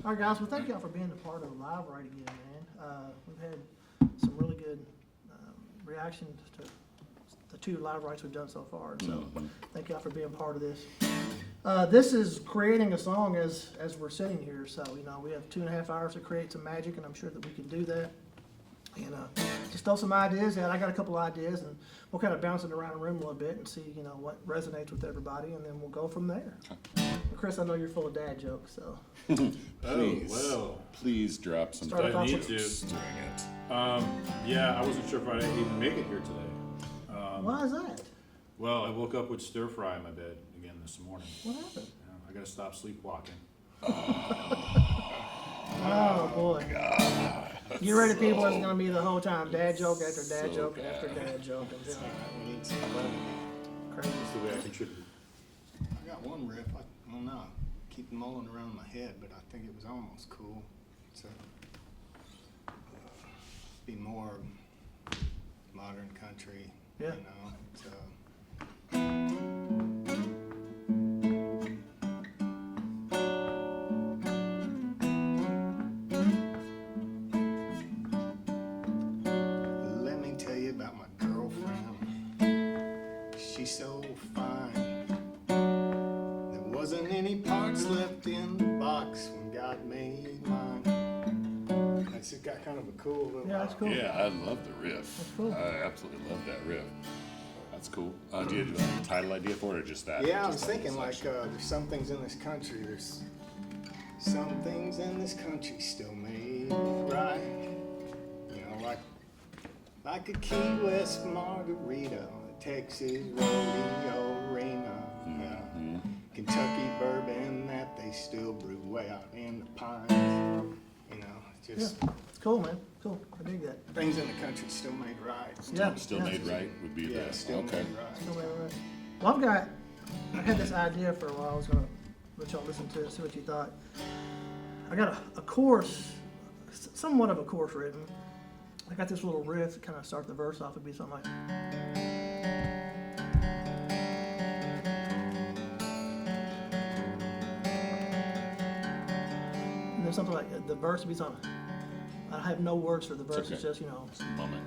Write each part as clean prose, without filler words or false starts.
All right, guys. Well, thank y'all for being a part of the live writing again, man. We've had some really good reactions to the 2 live writes we've done so far. So thank y'all for being part of this. This is creating a song as we're sitting here. So, you know, we have 2.5 hours to create some magic, and I'm sure that we can do that. And just throw some ideas out. I got a couple ideas, and we'll kind of bounce it around the room a little bit and see, you know, what resonates with everybody, and then we'll go from there. And Chris, I know you're full of dad jokes, so. Please drop some. I need to. String it. Yeah, I wasn't sure if I'd even make it here today. Why is that? Well, I woke up with stir fry in my bed again this morning. What happened? I got to stop sleepwalking. Oh boy. God. You ready, people? It's gonna be the whole time dad joke after dad joke after dad joke. Until We need some levity. crazy. That's the way I contribute. I got one riff, I don't know, keep mulling around in my head, but I think it was almost cool to be more modern country, Yeah. you know, so. Let me tell you about my girlfriend. She's so fine. There wasn't any parts left in the box when God made mine. It's just got kind of a cool little. Yeah, that's cool. Yeah, I love the riff. That's cool. I absolutely love that riff. That's cool. Do you have a title idea for it, or just that? Yeah, I was just that thinking like section? there's some things in this country. There's some things in this country still made right. You know, like a Key West margarita, a Texas rodeo arena, Kentucky bourbon that they still brew way out in the pines. You know, just It's cool, man. Cool. I dig that. things in the country still made right. Yeah. Still yeah. made right would be Yeah, the still okay. made right. Still made it right. Well, I had this idea for a while. I was gonna let y'all listen to it, see what you thought. I got a chorus, somewhat of a chorus written. I got this little riff to kind of start the verse off. It'd be something like. And then something like the verse would be something. I have no words for the verse. okay. It's just, you know. Just a moment.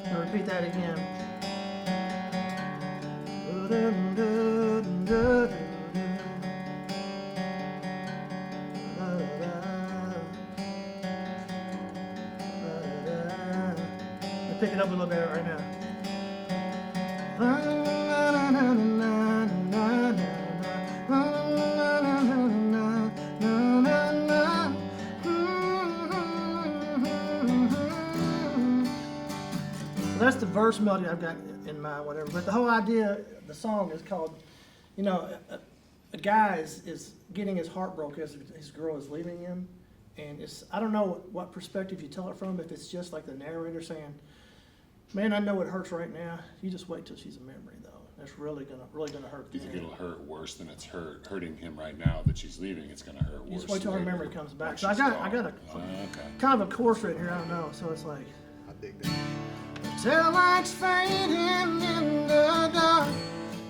I'll repeat that again. I'll pick it up a little bit right now. That's the verse melody I've got in mind, whatever. But the whole idea, the song is called, you know, a guy is getting his heart broken as his girl is leaving him. And it's, I don't know what perspective you tell it from, if it's just like the narrator saying, man, I know it hurts right now. You just wait till she's a memory, though. That's really gonna hurt. Do you think it'll hurt worse than it's hurting him right now that she's leaving? It's gonna hurt worse. You just wait till her later memory comes back. when So I she's got gone. a Okay. kind of a chorus written here. I don't know. So it's like. I dig that. Taillights fading in the dark.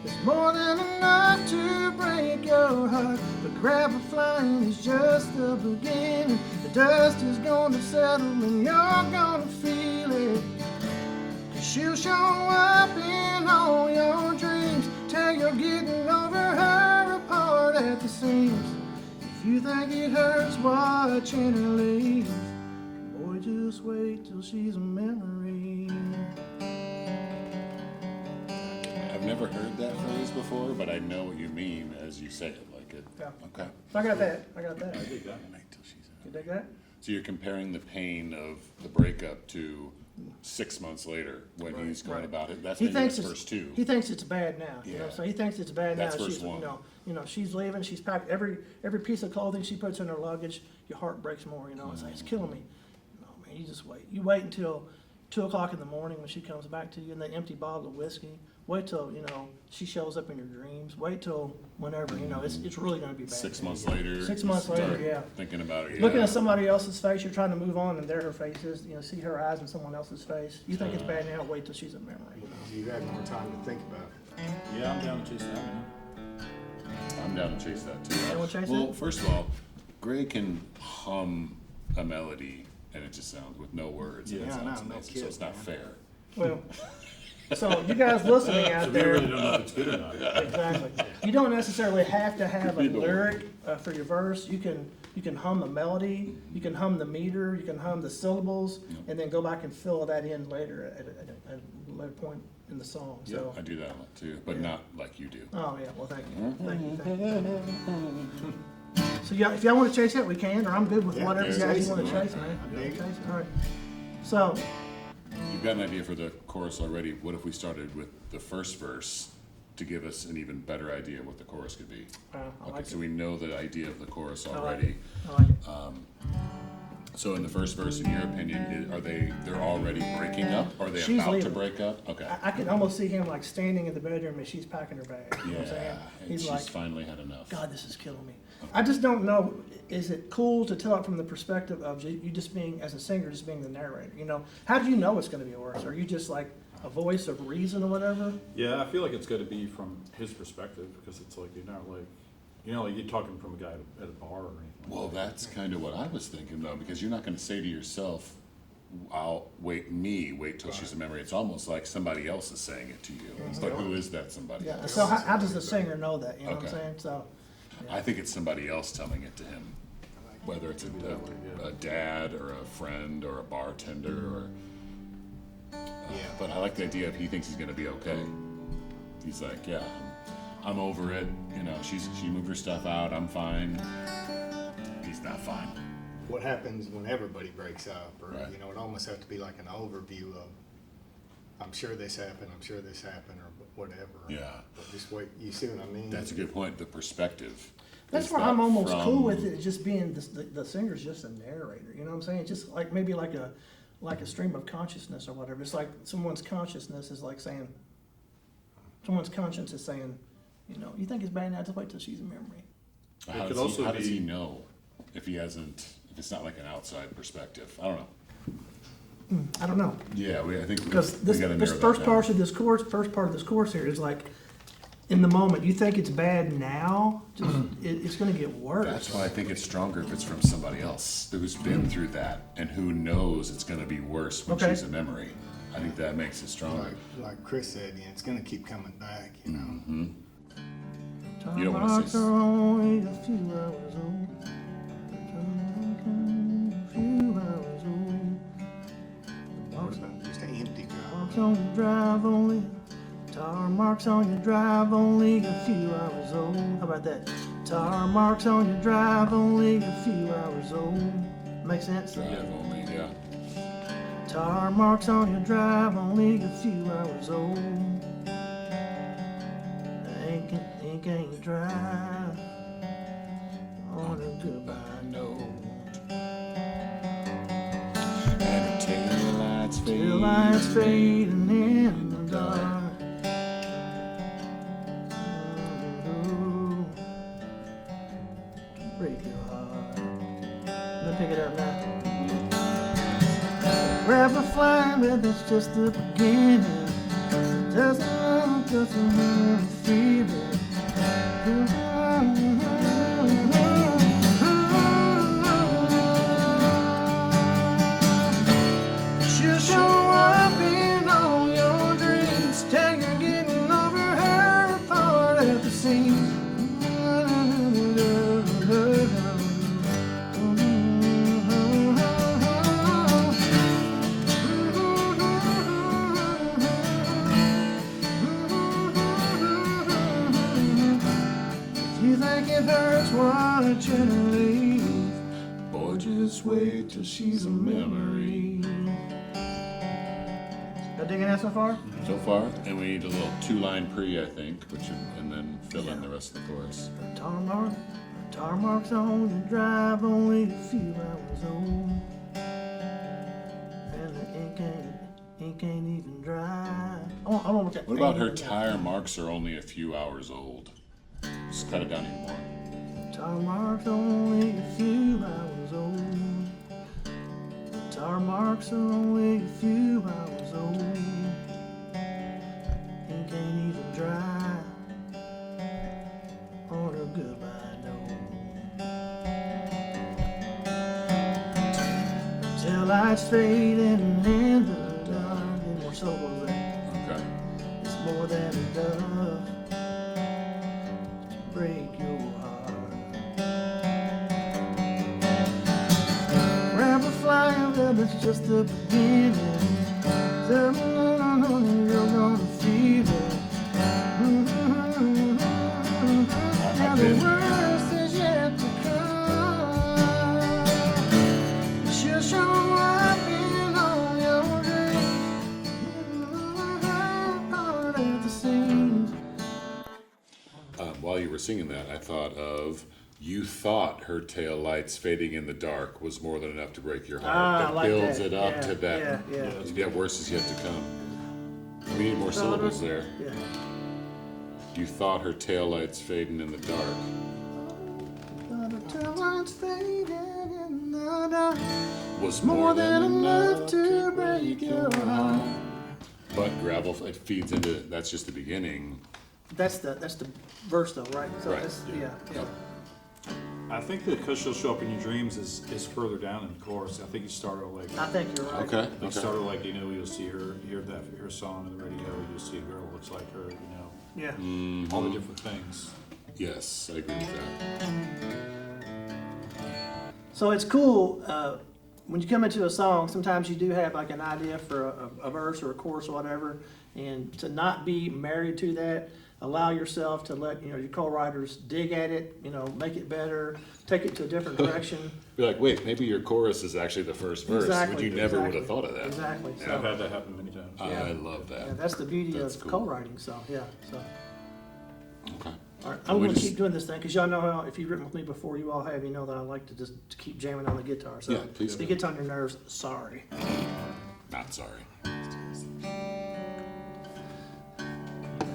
It's more than enough to break your heart. But grab a flying is just the beginning. The dust is gonna settle and you're gonna feel it. 'Cause she'll show up in all your dreams. Till you're getting over her apart at the seams. If you think it hurts watching her leave, boy, just wait till she's a memory. I've never heard that phrase before, but I know what you mean as you say it. Like it. Yeah. Okay. So I got that. I dig that. Wait till she's You dig that? So you're comparing the pain of the breakup to 6 months later when he's going right. about it. That's He maybe thinks his it's first two. He thinks it's bad now. You know, Yeah. so he thinks it's bad That's now. verse She's, one. you know, she's leaving. She's packed every piece of clothing she puts in her luggage. Your heart breaks more. You know, it's like it's killing me. No, man, you just wait. You wait until 2 o'clock in the morning when she comes back to you, and that empty bottle of whiskey Wait till, she shows up in your dreams. Wait till whenever, it's really gonna be bad. 6 months later. 6 months later, start yeah. Thinking about it, yeah. Looking at somebody else's face, you're trying to move on, and there her face is. See her eyes in someone else's face. You think it's bad now? Wait till she's a memory. You had more time to think about it. Yeah, I'm down to chase that, man. I'm down to chase that too. You wanna chase Well, it? first of all, Greg can hum a melody and it just sounds with no words. And it Yeah, I sounds know, no amazing, so kid, it's not man. fair. Well, so you guys listening out So we there, really don't know if it's good or not. exactly. You don't necessarily have to have a Either way. lyric for your verse. You can hum a melody. You can hum the meter. You can hum the syllables, and then go back and fill that in later at a later point in the song. Yeah, So. I do that a lot too, but not like you do. Oh yeah. Well, thank you. Thank you. So yeah, if y'all want to chase it, we can, or I'm good with Yeah, whatever yeah, guys chase you want it, to man. chase, man. I dig it. Chase it. All right. So. You've got an idea for the chorus already. What if we started with the first verse to give us an even better idea of what the chorus could be? I Okay, like so it. we know the idea of the chorus I like already. it. I like it. So in the first verse, in your opinion, they're already breaking up? Or are they She's about to leaving. break up? Okay. I can almost see him like standing in the bedroom and she's packing her bag. You know what I'm saying? Yeah, and He's she's like, finally had enough. God, this is killing me. I just don't know. Is it cool to tell it from the perspective of you just being, as a singer, just being the narrator? How do you know it's going to be worse? Are you just like a voice of reason or whatever? Yeah, I feel like it's got to be from his perspective because it's like you're not like, like you're talking from a guy at a bar or anything. Well, that's kind of what I was thinking though, because you're not going to say to yourself, I'll wait till she's a memory. It's almost like somebody else is saying it to you. It's like, who is that somebody Yeah. else? So how does the singer know that? You know what I'm Okay. saying? So I think it's somebody else telling it to him. Whether it's a dad or a friend or a bartender or. But I like the idea of he thinks he's going to be okay. He's like, yeah, I'm over it. She moved her stuff out. I'm fine. He's not fine. What happens when everybody breaks up, or Right. it almost have to be like an overview of, I'm sure this happened, or whatever. Yeah. But just wait, you see what I mean? That's a good point. The perspective. that's is where that I'm almost from- cool with it, just being the singer's just a narrator. You know what I'm saying? Just like maybe like a stream of consciousness or whatever. It's like someone's consciousness is like saying, someone's conscience is saying, you think it's bad now, just wait till she's a memory. How, It could does, also how does he be- know if if it's not like an outside perspective? I don't know. I don't know. Yeah, I think Because we gotta this narrow first that part down. of this course, here is like, in the moment, you think it's bad now, it's going to get worse. That's why I think it's stronger if it's from somebody else who's been through that and who knows it's going to be worse when Okay. she's a memory. I think that makes it stronger. Like Chris said, it's going to keep coming back, Time You don't wanna marks say- are only a few hours old. A few hours old. What about just an empty drive? Marks on your drive only. Tire marks on your drive only a few hours old. How about that? Tire marks on your drive only a few hours old. Make sense? Drive only, yeah. Tire marks on your drive only a few hours old. Ain't can't drive on a goodbye note. And the tail lights fade. Till lights fading in the dark. Ooh, break your heart. Let me pick it up now. Grab a flag, but it's just the beginning. Doesn't feel it. She'll show up in all your dreams. Tell you're getting over her part at the seams. You think it hurts watching her leave? Boy, just wait till she's a memory. Y'all digging that so far? So far, and we need a little 2-line pre, I think, and then fill in the rest of the chorus. Tar marks on your drive, only a few hours old. And the ink ink ain't even dry. I want that. What about her ain't even tire marks are only a few hours old? Just cut it down even more. Tire marks only a few hours old. Tire marks are only a few hours old. Ink ain't even dry on her goodbye note. Till lights fading in the dark. Any more syllables there? Okay. It's more than enough to break your heart. Grab a flyer, but it's just the beginning. You're gonna feel it. Now the worst is yet to come. She'll show up in all your dreams. Heart at the seams. While you were singing that, I thought of you thought her tail lights fading in the dark was more than enough to break your heart. I That like builds that. it up Yeah, to that. yeah. Worse is yet to come. We need more syllables there. Yeah. You thought her tail lights fading in the dark. Was more than enough to break your heart. But gravel, it feeds into, that's just the beginning. That's the verse though, right? So Right. that's, yeah. Yep. I think that because she'll show up in your dreams is further down in the chorus. I think you started like. I think you're right. Okay. They started like, you'll see her, hear her song on the radio, you'll see a girl who looks like her, Yeah. all the different things. Yes, I agree with that. So it's cool, when you come into a song, sometimes you do have like an idea for a verse or a chorus or whatever, and to not be married to that, allow yourself to let, your co-writers dig at it, make it better, take it to a different direction. Be like, wait, maybe your chorus is actually the first verse. Exactly, You never would have exactly, thought of that. Exactly. I've So, had that happen many times. I love that. yeah, that's the beauty That's of cool. co-writing, so, yeah, so. Okay. All right, And I'm we gonna just- keep doing this thing, because y'all know how, if you've written with me before, you all have, you know that I like to just keep jamming on the guitar, so. Yeah, please If do. it gets on your nerves, sorry. Not sorry.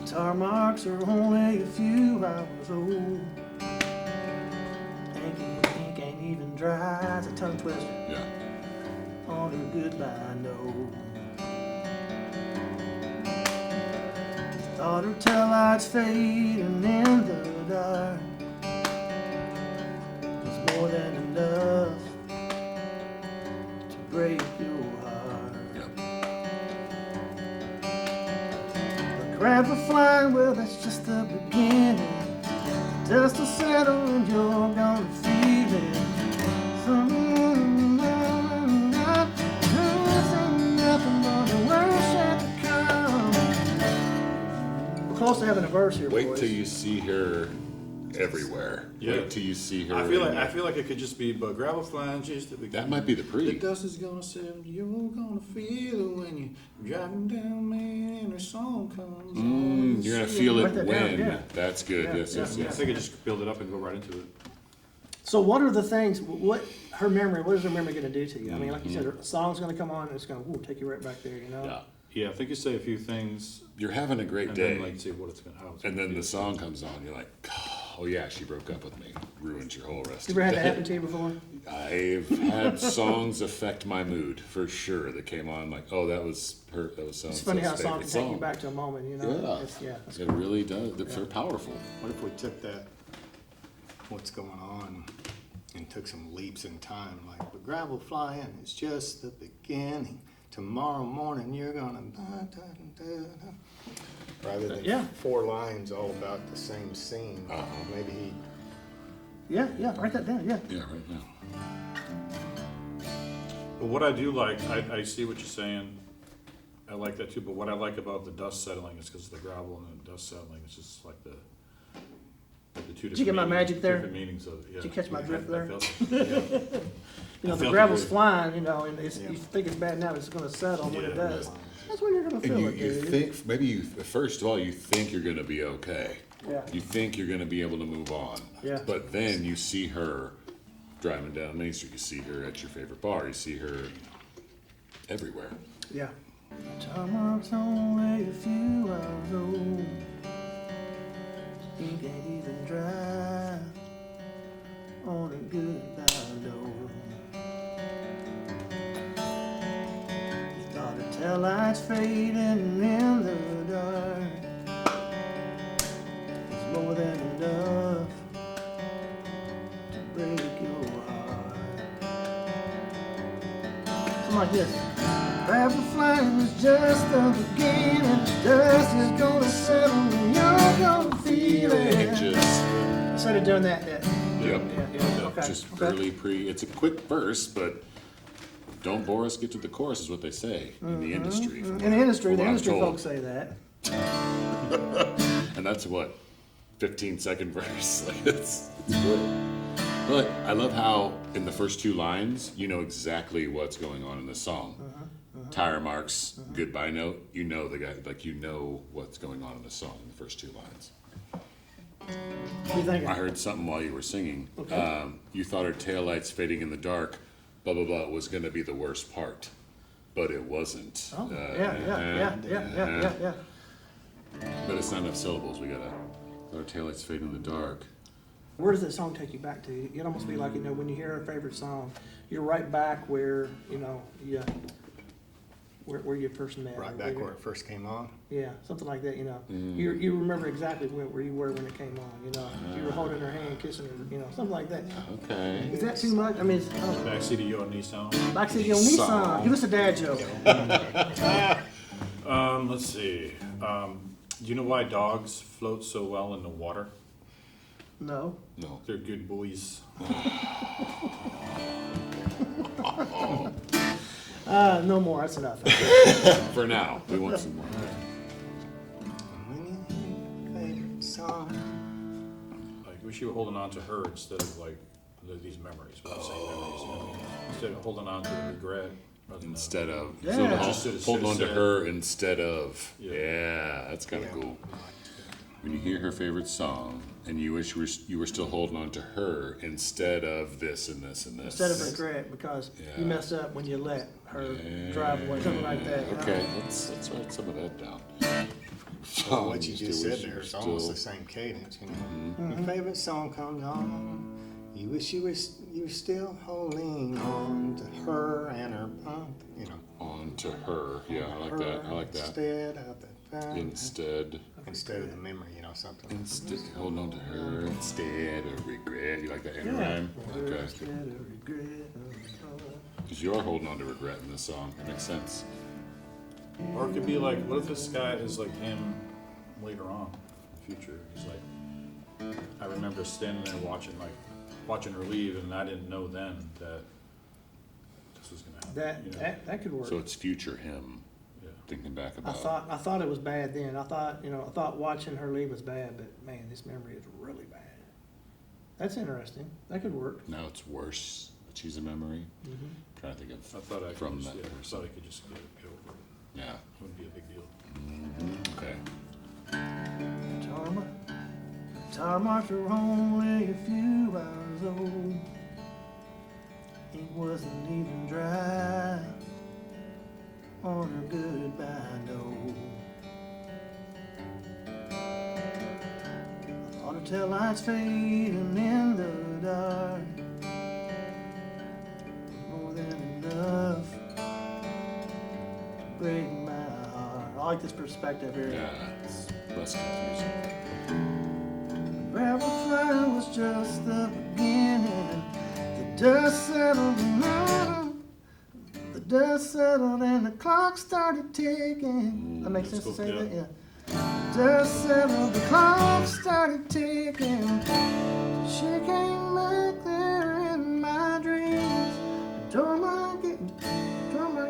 Guitar marks are only a few hours old. Ink ain't even dry. It's a tongue twister Yeah. on her goodbye note. Thought her tail lights fading in the dark was more than enough to break your heart. Yep. Grab a flying, well, that's just the beginning. Dust will settle and you're gonna feel it. Nothing but the worst yet to come. We're close to having a verse here, Wait boys. till you see her everywhere. Yeah. Wait till you see her. I feel in like it could just be, but gravel flying just at the that might be the The pre. dust is gonna settle, you're gonna feel it when you're driving down Main and her song comes on. You're gonna feel Write it that down, when. yeah. That's good. Yeah, Yes, yes, I yes. think I just build it up and go right into it. So what are the things, what is her memory gonna do to you? I mean, like you said, her song's gonna come on and it's gonna take you right back there, Yeah. Yeah, I think you say a few things You're having a great and day, then like see what it's gonna, how it's and gonna then be. the song comes on. You're like, oh yeah, she broke up with me. Ruined your whole rest You of ever the had that day. happen to you before? I've had songs affect my mood for sure. That came on like, oh, that was her. That was so. It's funny how a song can take you back to a moment, Yeah. That's It really does. They're powerful. What if we took that, what's going on, and took some leaps in time, like, but gravel flying is just the beginning. Tomorrow morning you're gonna rather than Yeah. 4 lines all about the same scene. Maybe he Yeah, write that down, yeah. Yeah, right now. But what I do like, I see what you're saying. I like that too, but what I like about the dust settling is because of the gravel and the dust settling, it's just like the two different you get my magic there? different meanings of it. Yeah. Did you catch my drift I there? felt it. I The felt gravel's it. flying, and it's, you think it's bad now, it's gonna settle, and when it Yeah. does, that's when you're gonna feel And it, you dude. think maybe you first of all you think you're gonna be okay. Yeah. You think you're gonna be able to move on. Yeah. But then you see her driving down Main Street. You see her at your favorite bar. You see her everywhere. Yeah. Tarmac only a few hours old. He can't even drive on a goodbye door. He thought the tail lights fading in the dark was more than enough to break your heart. Something like this. Rapid flying is just the beginning. Dust is gonna settle and you're gonna feel it. Just, Instead of doing that. yep. Yeah. Okay. Just okay. early it's a quick verse, but don't bore us, get to the chorus is what they say in the industry. In the industry, from what I'm told. folks say that. And that's what, 15-second verse. Like it's good. But I love how in the first two lines, you know exactly what's going on in the song. Tire marks, goodbye note. You know the guy, like you know what's going on in the song in the first two lines. What do you think? I heard something while you were singing. Okay. You thought her taillights fading in the dark, blah blah blah, was going to be the worst part, but it wasn't. Oh, yeah. But it's not enough syllables. We gotta. Thought her taillights fading in the dark. Where does that song take you back to? It'd almost be like, when you hear a favorite song, you're right back where, where you first met. Right back where it first came on. Yeah, something like that, You remember exactly where you were when it came on, You were holding her hand, kissing her, something like that. Okay. Is that too much? I mean, it's, Backseat of your Nissan. backseat of your Nissan. Give us a dad joke. Let's see. Do you know why dogs float so well in the water? No. No. They're good buoys. No more. That's enough. For now, we want some more. When you hear your favorite song. Like, wish you were holding on to her instead of like these memories. What I'm saying, memories. Instead of holding on to the regret. rather than- Instead of Yeah. so Just should've hold on to said- her instead of. Yeah. Yeah, that's kind of cool. When you hear her favorite song and you wish you were still holding on to her instead of this and this and this. Instead of regret, because you Yeah. messed up when you let her drive away, something like that. Okay, let's write some of that down. Well, what you just said wish there were is almost still- the same cadence, Your favorite song comes on. You wish you were still holding on to her and her pump, On to her. Yeah, I like that. I like that. Instead of the Instead of the memory, something. Instead, hold on to her instead of regret. You like that inner Yeah. rhyme? Okay. Instead of regret. Because you're holding on to regret in this song. It makes sense. Or it could be like, what if this guy is like him later on in the future? He's like, I remember standing there watching her leave, and I didn't know then that this was gonna happen. That could work. So it's future him Yeah. thinking back I about. thought it was bad then. I thought watching her leave was bad, but man, this memory is really bad. That's interesting. That could work. Now it's worse that she's a memory. Trying to think of I thought I from could just, that I person. thought I could just get over it. Yeah. It wouldn't be a big deal. Okay. Tarmacs were only a few hours old. He wasn't even dry on a goodbye note. I thought her tail lights fading in the dark more than enough to break my heart. I like this perspective here. Yeah. It's less confusing. Gravel fly was just the beginning. The dust settled and the clock started ticking. That makes sense to That's say cool, that? Yeah. Dust settled, the clock started ticking. She came back there in my dreams. Don't mind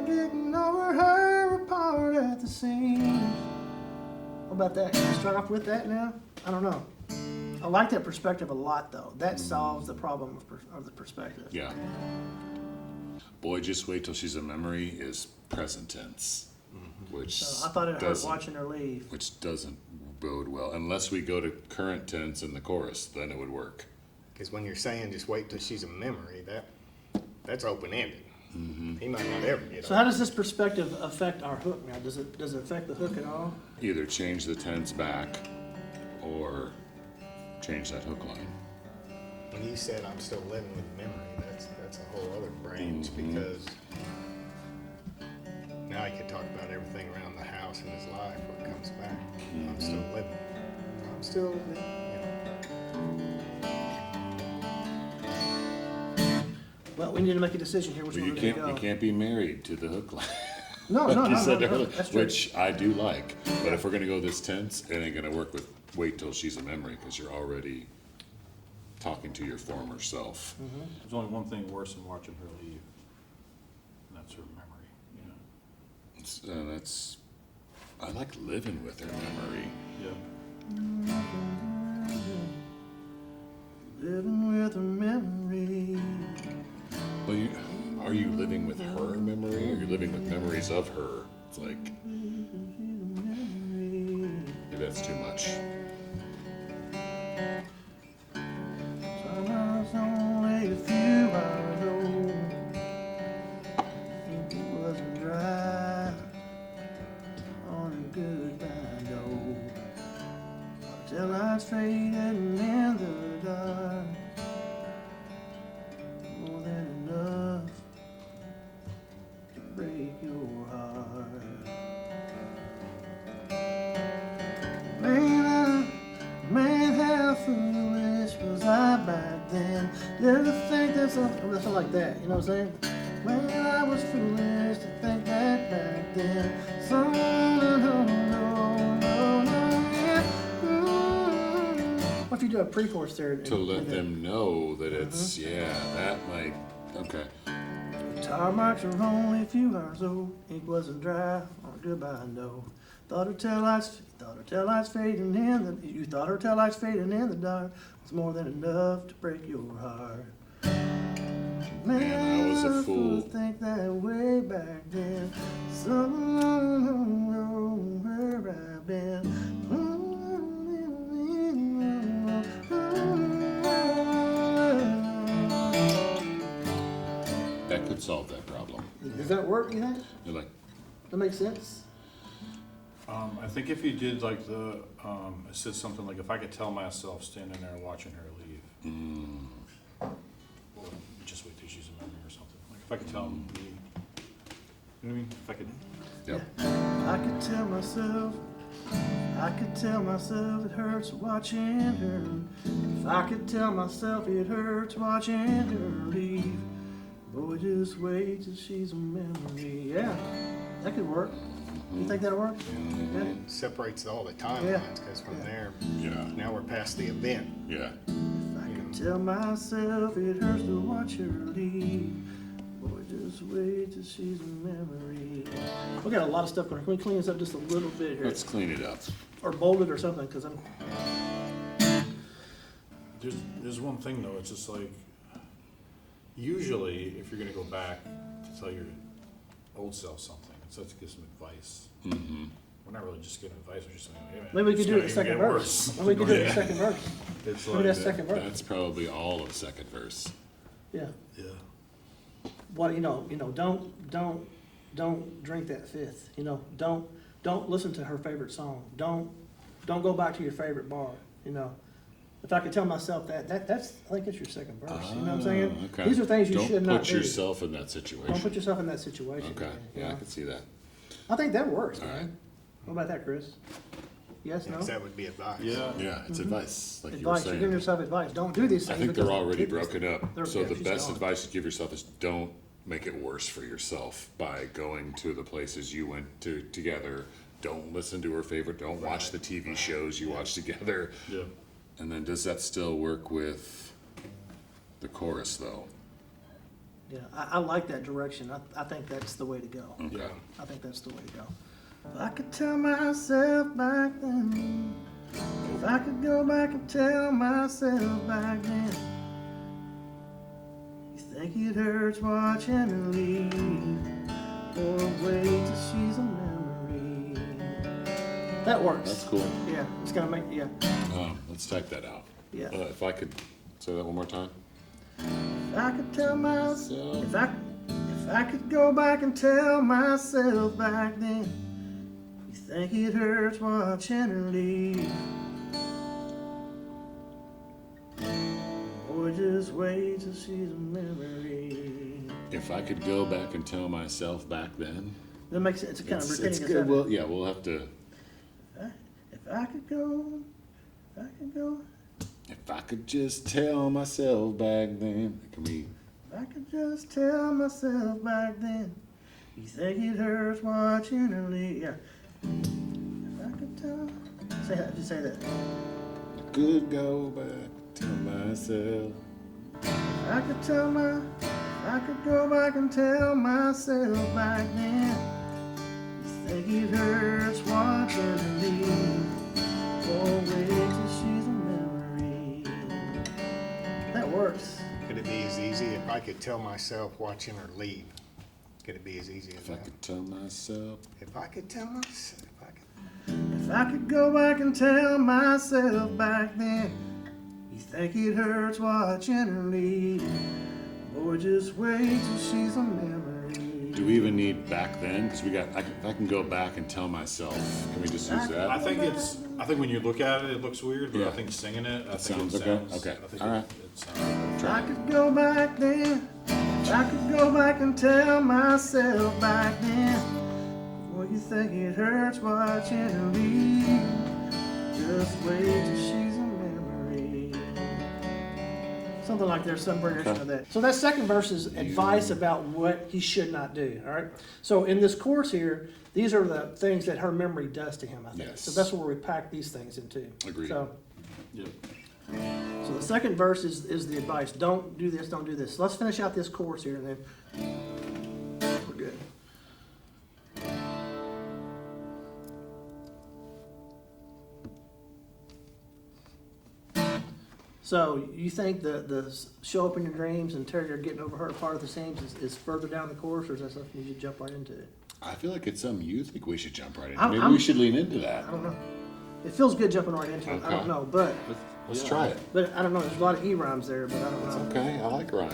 getting over her apart at the seams. What about that? Can we start off with that now? I don't know. I like that perspective a lot, though. That solves the problem of the perspective. Yeah. Boy, just wait till she's a memory is present tense, which So I thought it hurt doesn't- watching her leave. which doesn't bode well unless we go to current tense in the chorus. Then it would work. Because when you're saying just wait till she's a memory, that's open-ended. He might not ever get So over how does this perspective affect our hook now? Does it affect the hook at all? Either change the tense back or change that hook line. it. When you said I'm still living with memory, that's a whole other brains because now he could talk about everything around the house in his life when it comes back. I'm still living. I'm still living. Well, we need to make a decision here. Which Well, one you we're gonna can't go. you can't be married to the hook line. No, Like no, you no, said no, earlier, That's true. which I do like. But if we're gonna go this tense, it ain't gonna work with wait till she's a memory because you're already talking to your former self. There's only one thing worse than watching her leave, and that's her memory, you know? That's I like living with her memory. Yeah. Living with a memory. Well, are you living with her memory, or are you living with memories of her? It's like maybe that's too much. Summer's only a few hours old. It wasn't dry on a goodbye note. Till I was fading in the dark. More than enough to break your heart. Man, how foolish was I back then? Never think that something like that, you know what I'm saying? Man, I was foolish to think that back then. So, what if you do a pre-chorus there? To let them know that it's that might okay. Tire marks are only a few hours old. Ink wasn't dry on a goodbye note. Thought her tail lights fading in the. You thought her tail lights fading in the dark. It's more than enough to break your heart. Man, I was a fool. To think that way back then. So long where I've been. That could solve that problem. Does that work? You think? You're like, That makes sense. I think if you did like it said something like, if I could tell myself standing there watching her leave, or just wait till she's a memory or something. Like if I could tell him, you know what I mean? If I could, yep. I could tell myself it hurts watching her. If I could tell myself it hurts watching her leave. Boy, just wait till she's a memory. Yeah, that could work. You think that'll work? Yeah. It separates all the timelines because from there, Yeah. now we're past the event. Yeah. If I could tell myself it hurts to watch her leave. Boy, just wait till she's a memory. We got a lot of stuff going. Can we clean this up just a little bit here? Let's clean it up. Or bold it or something, because I'm. there's one thing though, it's just like, usually if you're gonna go back to tell your old self something, it's to give some advice. Mm-hmm. We're not really just giving advice, we're just saying, hey man. Maybe we it's could do it gonna the second get verse. worse. Maybe we could do it the second verse. It's Maybe like that's that. second verse. That's probably all of second verse. Yeah. Yeah. What don't drink that fifth. Don't listen to her favorite song. Don't go back to your favorite bar. If I could tell myself that's I think it's your second verse. You know what I'm saying? Okay. These are things you Don't should not put do. yourself in that situation. Don't put yourself in that situation. Okay. man, Yeah, I can see that. I think that works. All man. right. What about that, Chris? Yes, no? Because that would be advice. Yeah. Yeah, it's advice, like Advice. you were You're saying. giving yourself advice. Don't do these I things. think they're because already people- broken up. they're- So yeah, the she's best gone. advice you give yourself is don't make it worse for yourself by going to the places you went to together. Don't listen to her favorite. Don't watch the TV shows you watch together. Yeah. And then does that still work with the chorus though? Yeah, I like that direction. I think that's the way to go. Okay. Yeah. I think that's the way to go. If I could tell myself back then, if I could go back and tell myself back then, you think it hurts watching her leave, or wait till she's a memory. That works. That's cool. Yeah, it's gonna make, yeah. Let's type that out. Yeah. If I could say that one more time. If I could tell myself, if I I could go back and tell myself back then, you think it hurts watching her leave. Or just wait till she's a memory. If I could go back and tell myself back then. That makes sense. It's kind of repeating It's itself. good. Well, yeah, we'll have to. If I could go, If I could just tell myself back then. Can we? if I could just tell myself back then, you think it hurts watching her leave. Yeah. If I could tell. Say that. Just say that. I could go back, tell myself. I could tell my. I could go back and tell myself back then, you think it hurts watching her leave. Oh, wait till she's a memory. That works. Could it be as easy if I could tell myself watching her leave? Could it be as easy as If I that? could tell myself. If I could tell myself, If I could go back and tell myself back then, you think it hurts watching her leave. Or just wait till she's a memory. Do we even need back then? Because we got. If I can go back and tell myself. Can we just use that? I think when you look at it, it looks weird, but Yeah. I think singing it, I think sounds it okay? sounds. Okay. I think All right. it sounds I could go back then. I could go back and tell myself back then. Well, you think it hurts watching her leave. Just wait till she's a memory. Something like there's some variation of that. So that second verse is advice about what he should not do. All right. So in this course here, these are the things that her memory does to him. I think. Yes. So that's where we pack these things into. Agreed. So. Yep. So the second verse is the advice. Don't do this, don't do this. Let's finish out this course here and then we're good. So you think the show up in your dreams and Terry are getting over her part of the seams is further down the course, or is that something you should jump right into it? I feel like it's something you think we should jump right into. I'm- Maybe I'm- we should lean into that. I don't know. It feels good jumping right into it. I don't Okay. know, but Let's try it. I don't know. There's a lot of E rhymes there, but I don't know. Okay, I like rhymes.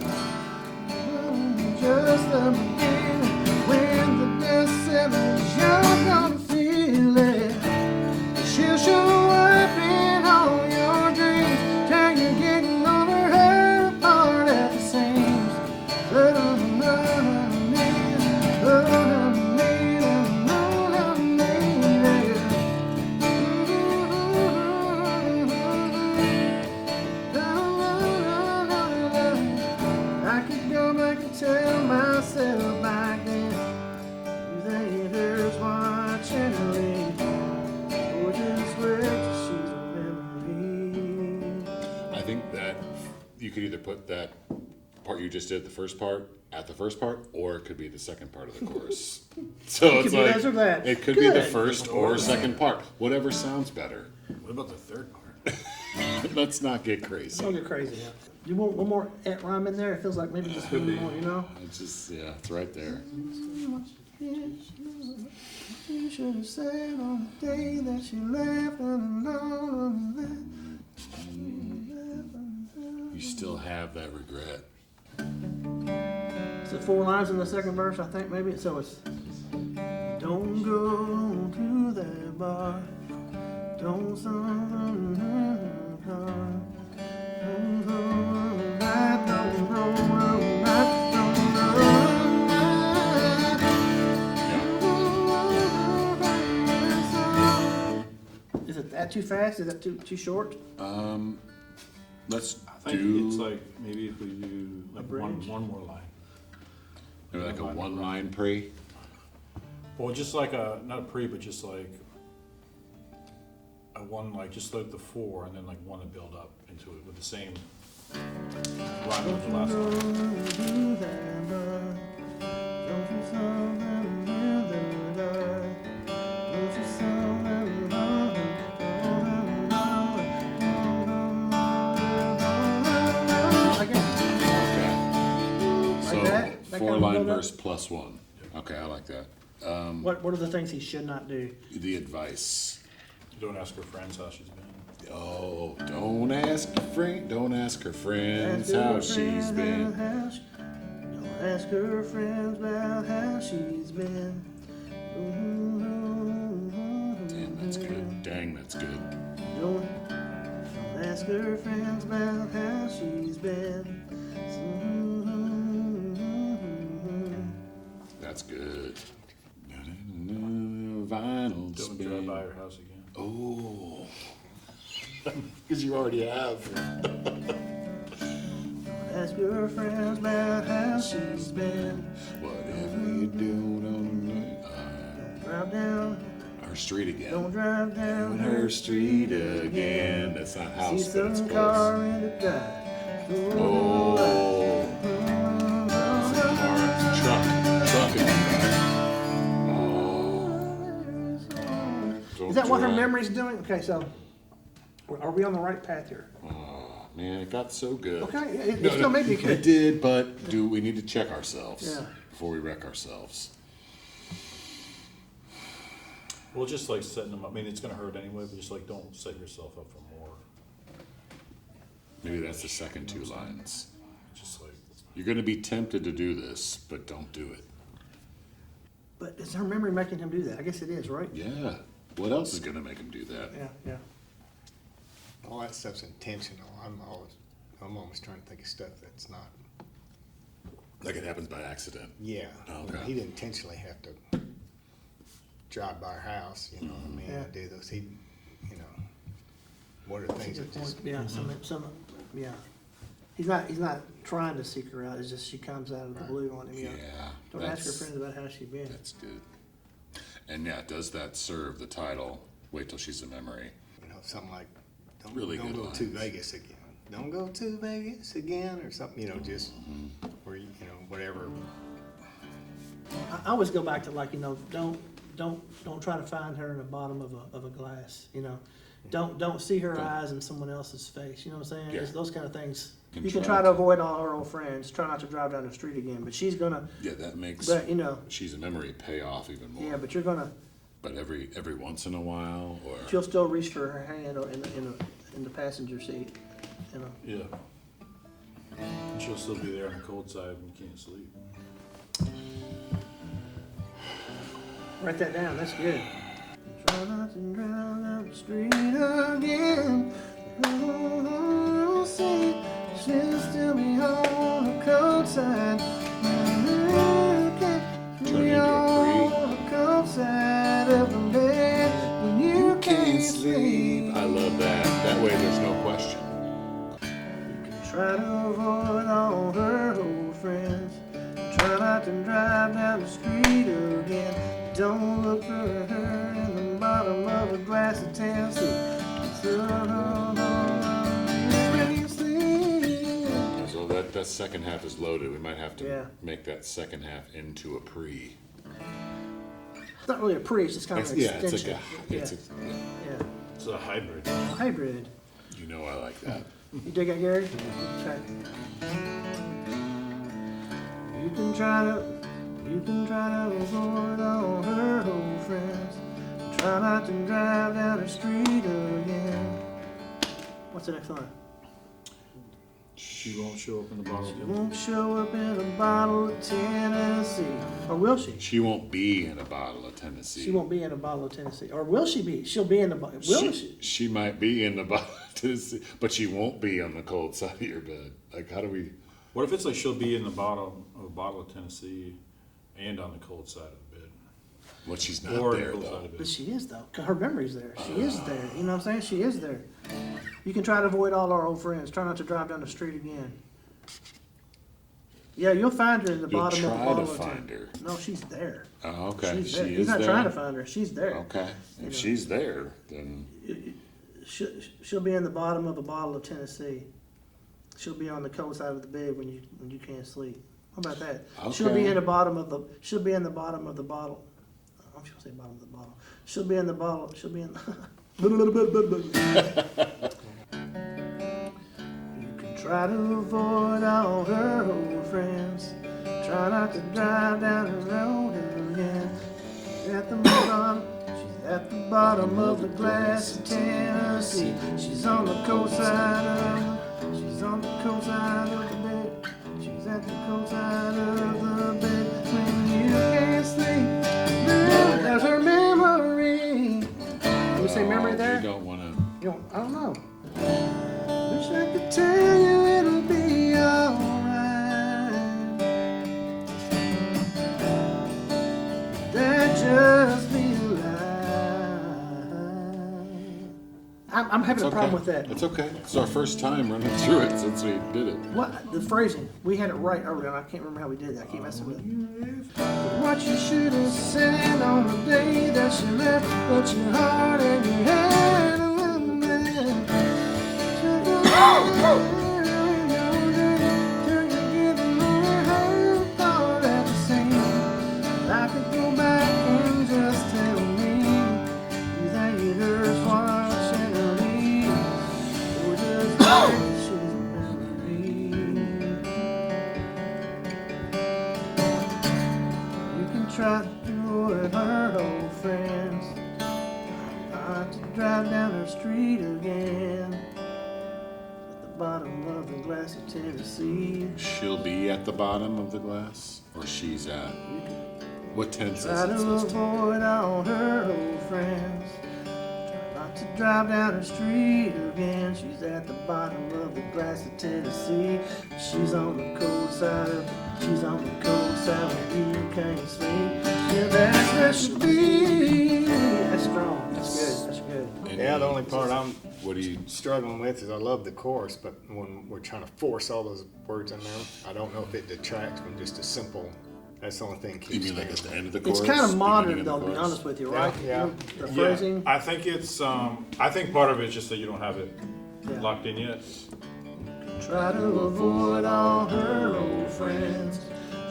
Just the beginning, when the dust settles, you're gonna feel it. She'll show up in all your dreams, till you're getting over her apart at the seams. I could go back and tell myself back then, you think it hurts watching her leave, or just wait till she's a memory. I think that you could either put that part you just did, the first part, at the first part, or it could be the second part of the chorus. So It it's could be like this or that. it could be the Good. first or second part, whatever sounds better. What about the third part? Let's not get crazy. Don't get crazy now. You want one more rhyme in there? It feels like maybe just one more, you know? It's just it's right there. You should have said on the day that she left and alone. You still have that regret. Is it 4 lines in the second verse, I think, maybe? So it's, don't go to that bar. Don't Is it that too fast? Is that too short? Let's I think do it's like maybe if we do like bridge? one more line. maybe like a one-line pre. Well, just like not a pre, but just like a one, like just like the 4, and then like one to build up into it with the same rhyme with the last one. Okay. So that? That kind of 4-line build up? verse plus 1. Okay, I like that. What are the things he should not do? The advice. Don't ask her friends how she's been. Oh, don't ask her friends how she's been. Don't ask her friends about how she's been. Damn, that's good. Dang, that's good. Don't ask her friends about how she's been. That's good. Vinyl Don't drive by her house again. Oh. Because you already have. Ask your friends about how she's been. Whatever you do, don't Drive down, her street again. don't drive down On her street again. That's not house, See but it's some close. car in the drive. Oh. Truck in the Is that what her memory's doing? Okay, so are we on the right path here? Oh, man, it got so good. Okay, it still may be good. It did, but do we need to check ourselves Yeah. before we wreck ourselves? Well, just like setting them up. I mean, it's gonna hurt anyway, but just like don't set yourself up for more. Maybe that's the second two lines. Just like You're going to be tempted to do this, but don't do it. But is her memory making him do that? I guess it is, right? Yeah. What else is going to make him do that? Yeah. All that stuff's intentional. I'm always trying to think of stuff that's not. Like it happens by accident. Yeah. Oh, okay. He'd intentionally have to drive by our house, you know what I mean, Yeah. and do those. What are things that just. Yeah, yeah. He's not trying to seek her out. It's just she comes out of the blue on him. Yeah. Don't ask her friends about how she's been. That's good. And yeah, does that serve the title? Wait till she's a memory. Something like, don't Really go good to lines. Vegas again. Don't go to Vegas again, or something, just where whatever. I always go back to don't try to find her in the bottom of a glass. Don't see her eyes in someone else's face. You know what I'm saying? Yeah. It's those kind of things. Can You can try try to- to avoid all her old friends. Try not to drive down the street again. But she's gonna. Yeah, that makes But she's a memory pay off even more. yeah. But you're gonna. But every once in a while, or She'll still reach for her hand in the passenger seat. yeah. And she'll still be there on the cold side when you can't sleep. Write that down. That's good. Try not to drive down the street again. See, she'll still be on the cold side. Turn into a on the cold side of the bed when you can't sleep. I love that. That way, there's no question. Try to avoid all her old friends. Try not to drive down the street again. Don't look for her in the bottom of a glass of Tennessee. So that second half is loaded. We might have to Yeah. make that second half into a pre. It's not really a pre, it's just kind of an Yeah, extension. it's a, Yeah. It's a hybrid. Hybrid. you know I like that. You dig that, Gary? Okay. You can try to avoid all her old friends. Try not to drive down the street again. What's the next line? She won't show up in the bottle. She won't show up in a bottle of Tennessee. Or will she? She won't be in a bottle of Tennessee. She won't be in a bottle of Tennessee. Or will she be? She'll be in the bottle. Will she? She might be in the bottle of Tennessee, but she won't be on the cold side of your bed. Like, how do we? What if it's like she'll be in the bottom of a bottle of Tennessee and on the cold side of the bed? Well, she's not Or there the cold though. side of the But bed. she is, though. 'Cause her memory's there. She is there. You know what I'm saying? She is there. You can try to avoid all our old friends. Try not to drive down the street again. Yeah, you'll find her in the You'll bottom of the try bottle to of find her. No, she's there. Oh, okay. She's there. She He's is not there. trying to find her. She's there. Okay. If she's there, then She'll be in the bottom of a bottle of Tennessee. She'll be on the cold side of the bed when you can't sleep. How about that? She'll be Okay. in the bottom of the. She'll be in the bottom of the bottle. I'm just gonna say bottom of the bottle. She'll be in the bottle. She'll be in. You can try to avoid all her old friends. Try not to drive down the road again. At the bottom. She's at the bottom of the glass of Tennessee. She's on the cold side of the. She's on the cold side of the bed. She's at the cold side of the there? You don't want to. You don't, I don't know. Wish I could tell you it'll be alright. That just be a lie. I'm having a problem with that. It's okay. It's our first time running through it since we did it. What the phrasing? We had it right earlier, and I can't remember how we did it. I keep messing with it. What you should have said on the day that you left, but your heart and your head a little bit. Till you're getting over her thought at the same. I could go back and just tell me you think it hurts watching her leave, or just wish she's a memory. You can try to avoid her old friends, not to drive down her street again. At the bottom of the glass of Tennessee. She'll be at the bottom of the glass, or she's at. What tense is Try it to supposed to avoid all her old friends. Try not to drive down her street again. She's at the bottom of the glass of Tennessee. She's on the cold side of. She's on the cold side when you can't sleep. Yeah, that's where she'll be. That's strong. That's good. That's good. be? Yeah, the only part I'm What do you? struggling with is I love the chorus, but when we're trying to force all those words in there, I don't know if it detracts from just a simple. That's the only thing You keeps mean me. like at the end of the It's chorus? kind of beginning modern, of the though, to be chorus? honest with you, right? Yeah. The phrasing. I think it's I think part of it's just that you don't have it Yeah. locked in yet. Try to avoid all her old friends.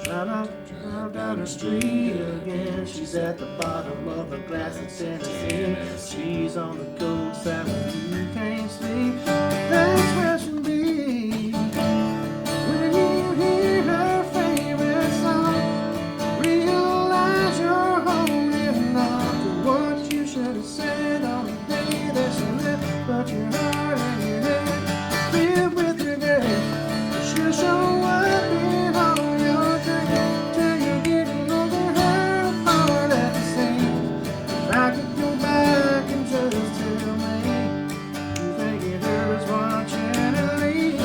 Try not to drive down her street again. She's at the bottom of a glass of Tennessee. She's on the cold side when you can't sleep. That's where she'll be. When you hear her favorite song, realize you're holding on to what you should have said on the day that she left. But your heart and your head filled with regret. She'll show up in all your dreams till you're getting over her heart at the seams. If I could go back and just tell me you think it hurts watching her leave,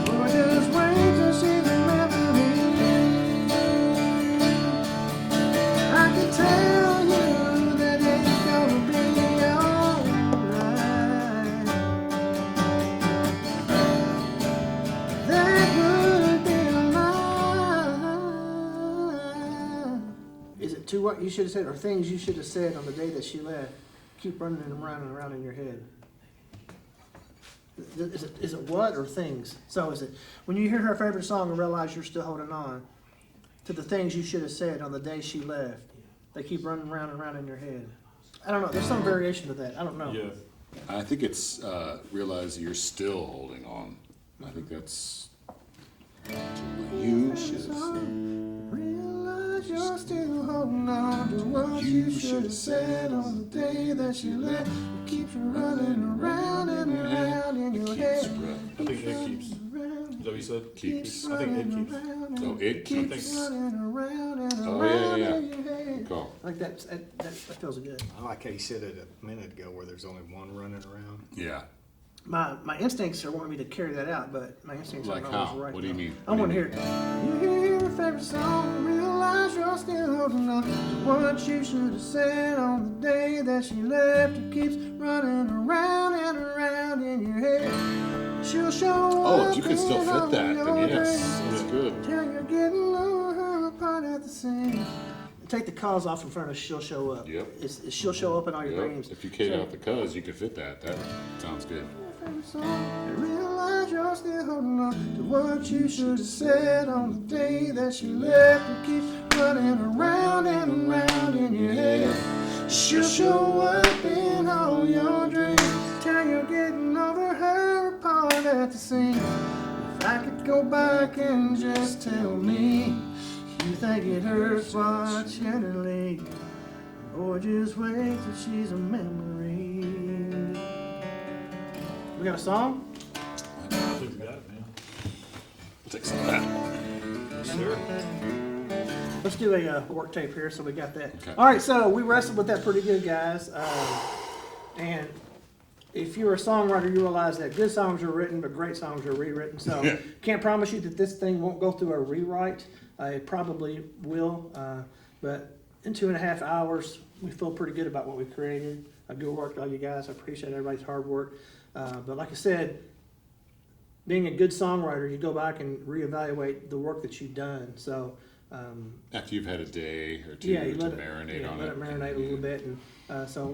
or just wait till she's a memory. I can tell you that it's gonna be alright. That would be a lie. Is it to what you should have said, or things you should have said on the day that she left? Keep running around and around in your head. Is it what or things? So is it when you hear her favorite song and realize you're still holding on to the things you should have said on the day she left? They keep running around and around in your head. I don't know. There's some variation to that. I don't know. Yeah. I think it's realize you're still holding on. I think that's to what you should have said. Realize you're still holding on to what you should have said on the day that she left. It keeps you running around and around in your Keeps head. running. I think it keeps. Is that what you said? Keeps. I think it keeps. Oh, it keeps. running around and Oh, around yeah. in your head. Cool. Like that feels good. I like how you said it a minute ago where there's only one running around. Yeah. My instincts are wanting me to carry that out, but my instincts Like aren't always how? right. What do you now. mean? I What want do to you hear it. You hear your favorite song and realize you're still holding on to what you should have said on the day that she left. It keeps running around and around in your head. She'll show Oh, up if you can still in fit all that, your then yes, dreams that's good. till you're getting over her apart at the seams. Take the cause off in front of she'll show up. Yep. It's she'll show up in all your Yep. dreams. If you take out the cuz, you could fit that. That sounds good. And realize you're still holding on to what you should have said on the day that she left. It keeps running around and around in your head. She'll show up in all your dreams till you're getting over her apart at the seams. If I could go back and just tell me you think it hurts watching her leave, or just wait till she's a memory. We got a song? I think we got it, man. We'll take some of that. Sure. Let's do a work tape here, so we got that. Okay. All right, so we wrestled with that pretty good, guys. And if you're a songwriter, you realize that good songs are written, but great songs are rewritten. So Yeah. can't promise you that this thing won't go through a rewrite. It probably will, but in 2.5 hours, we feel pretty good about what we created. Good work to all you guys. I appreciate everybody's hard work. But like I said, being a good songwriter, you go back and reevaluate the work that you've done. So After you've had a day or two yeah, you to let it marinate on let it. it marinate a little bit, and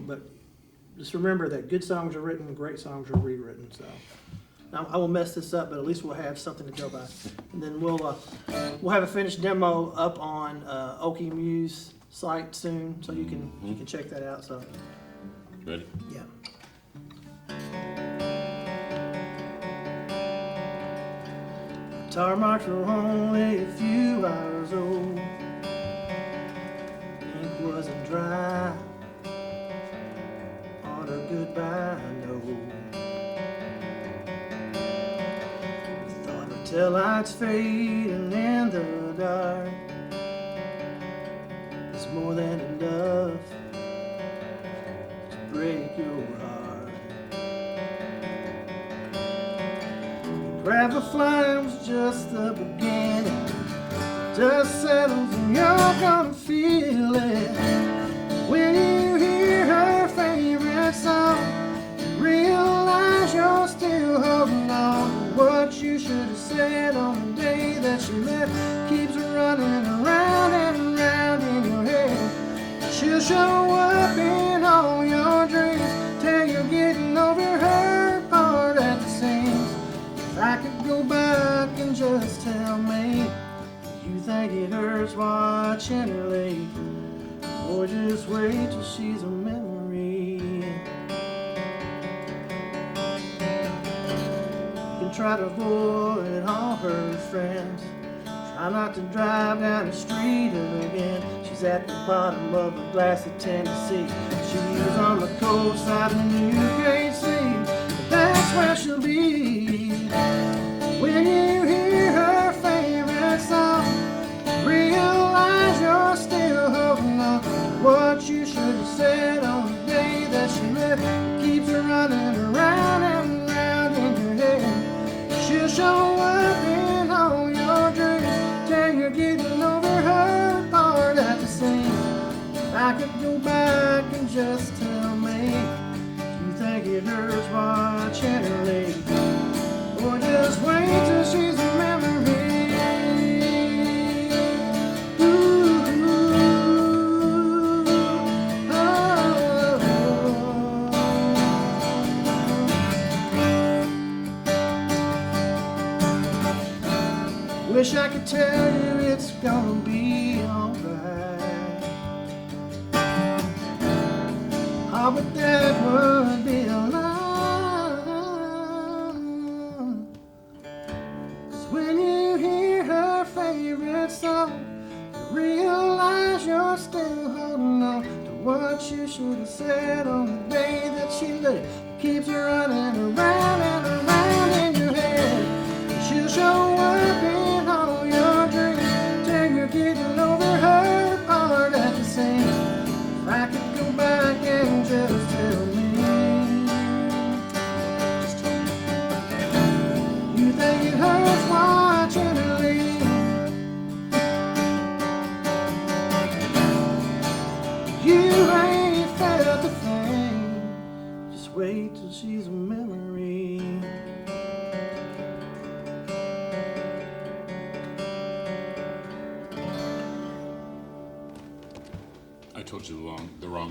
but just remember that good songs are written, great songs are rewritten. So I will mess this up, but at least we'll have something to go by, and then we'll have a finished demo up on Okiemuz site soon, so you can check that out. So Ready? yeah. Guitar marks were only a few hours old. Ink wasn't dry on her goodbye note. Thought the tail lights fading in the dark is more than enough to break your heart. Grab a flame was just the beginning. Dust settles and you're gonna feel it when you hear her favorite song. You realize you're still holding on to what you should have said on the day that she left. Keeps running around and around in your head. She'll show up in all your dreams till you're getting over her part at the seams. If I could go back and just tell me, you think it hurts watching her leave, or just wait till she's a memory? You can try to avoid all her friends. Try not to drive down the street again. She's at the bottom of a glass of Tennessee. She's on the cold side and you can't see, but that's where she'll be when you hear her favorite song. Realize you're still holding on to what you should have said on the day that she left. It keeps her running around and around in your head. She'll show up in all your dreams till you're getting over her part at the seams. If I could go back and just tell me, you think it hurts watching her leave, or just wait till she's a memory? Wish I could tell you it's gonna be alright. Oh, but that would be a lie. 'Cause when you hear her favorite song, you realize you're still holding on to what you should have said on the day that she left. Keeps her running around and around in your head. She'll show up in all your dreams till you're getting over her part at the seams. If I could go back and just tell me, you think it hurts watching her leave, you ain't felt a thing. Just wait till she's a memory. I told you the wrong